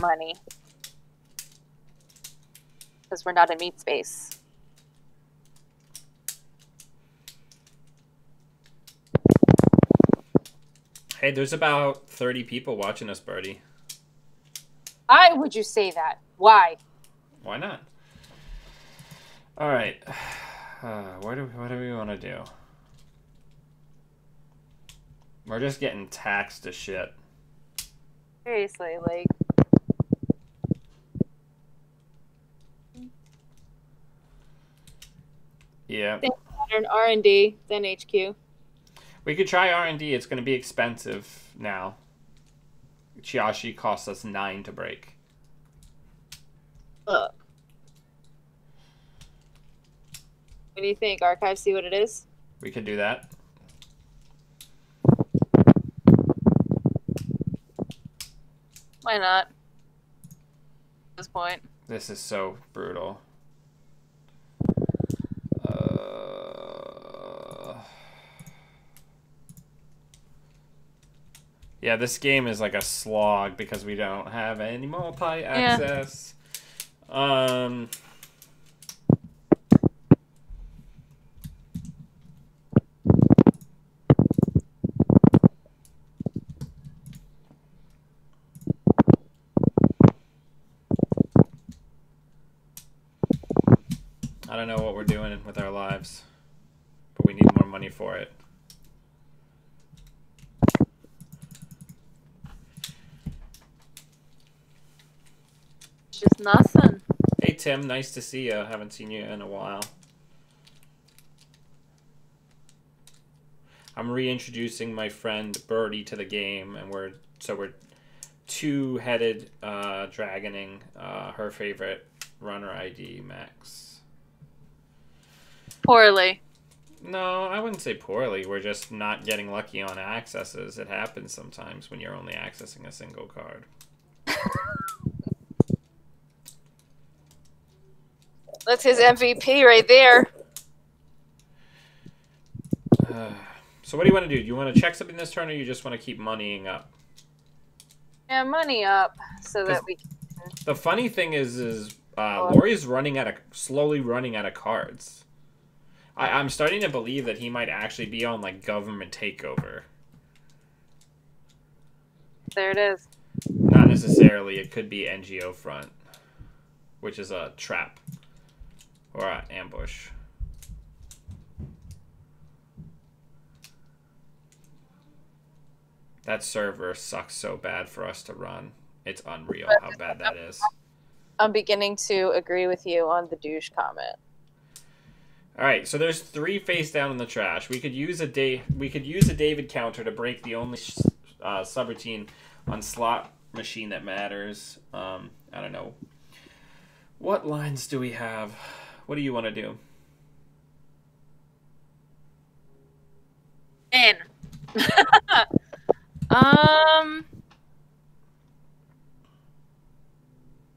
Money. Because we're not in meat space. Hey, there's about 30 people watching us, Birdy. Why would you say that? Why? Why not? All right. What do we want to do? We're just getting taxed to shit. Seriously, like... Yeah. Think modern R&D, then HQ. We could try R&D. It's going to be expensive now. Chiashi costs us 9 to break. Ugh. What do you think? Archive, see what it is? We could do that. Why not? At this point. This is so brutal. Yeah, this game is like a slog because we don't have any multi-access. Yeah. I don't know what we're doing with our lives, but we need more money for it. Just nothing. Hey Tim, nice to see you. Haven't seen you in a while. I'm reintroducing my friend Birdy to the game, and we're two-headed dragoning her favorite runner ID, Max. Poorly. No, I wouldn't say poorly. We're just not getting lucky on accesses. It happens sometimes when you're only accessing a single card. That's his MVP right there. So what do you want to do? Do you want to check something this turn, or you just want to keep moneying up? Yeah, money up so that we can... The funny thing is Lori's slowly running out of cards. I'm starting to believe that he might actually be on like government takeover. There it is. Not necessarily. It could be NGO front, which is a trap or an ambush. That server sucks so bad for us to run. It's unreal how bad that is. I'm beginning to agree with you on the douche comment. All right, so there's 3 face down in the trash. We could use a David counter to break the only subroutine on slot machine that matters. I don't know. What lines do we have? What do you want to do? In.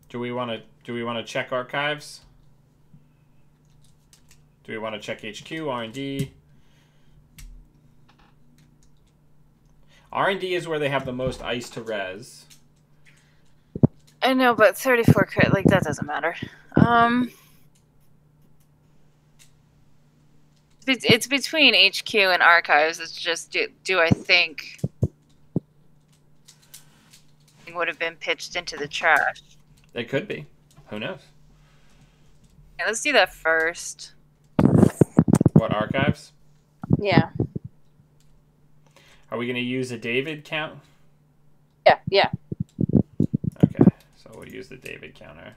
Do we want to check archives? Do we want to check HQ, R&D? R&D is where they have the most ice to res. I know, but 34 crit, like, that doesn't matter. It's between HQ and archives. It's just, do I think it would have been pitched into the trash? It could be. Who knows? Yeah, let's do that first. What, archives? Yeah. Are we going to use a David count? Yeah. Okay, so we'll use the David counter.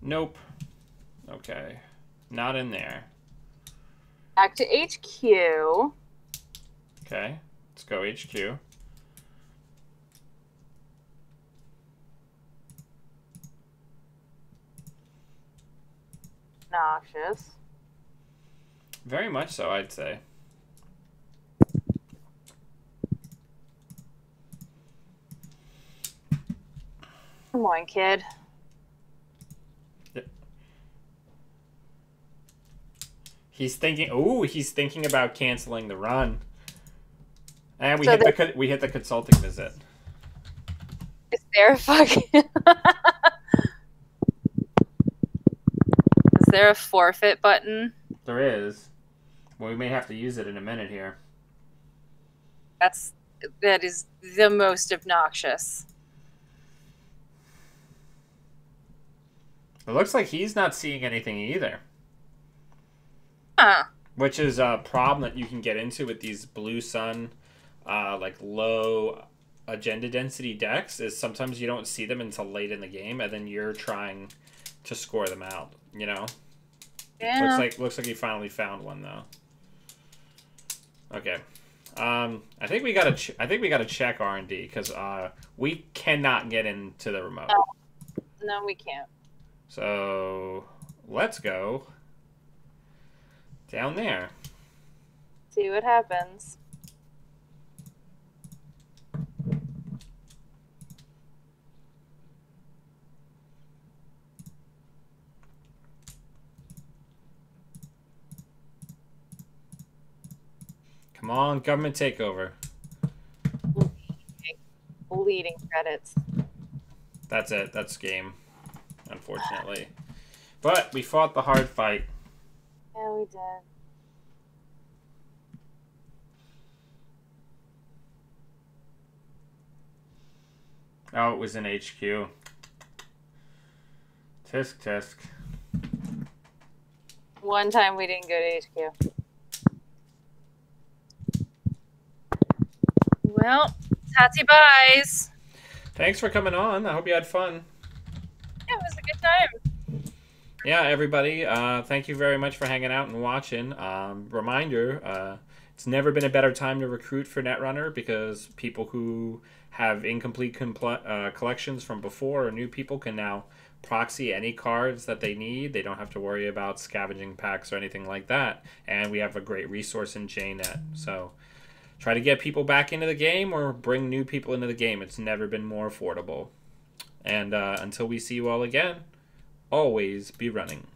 Nope. Okay. Not in there. Back to HQ. Okay. Let's go HQ. Noxious. Very much so, I'd say. Come on, kid. He's thinking. Ooh, he's thinking about canceling the run. And we hit the consulting visit. Is there a fucking... Is there a forfeit button? There is. Well, we may have to use it in a minute here. That is the most obnoxious. It looks like he's not seeing anything either. Huh. Which is a problem that you can get into with these Blue Sun, like low agenda density decks, is sometimes you don't see them until late in the game, and then you're trying to score them out, you know? Yeah. Looks like he finally found one though. Okay. I think we gotta check R&D because we cannot get into the remote. No, we can't. So let's go down there. See what happens. Come on, government takeover. Bleeding credits. That's it. That's game, unfortunately. But we fought the hard fight. Yeah, we did. Oh, it was in HQ. Tisk, tisk. One time we didn't go to HQ. Well, Tatsy buys. Thanks for coming on. I hope you had fun. Yeah, it was a good time. Yeah, everybody, thank you very much for hanging out and watching. Reminder, it's never been a better time to recruit for Netrunner because people who have incomplete collections from before or new people can now proxy any cards that they need. They don't have to worry about scavenging packs or anything like that. And we have a great resource in JNet. So try to get people back into the game or bring new people into the game. It's never been more affordable. And until we see you all again, always be running.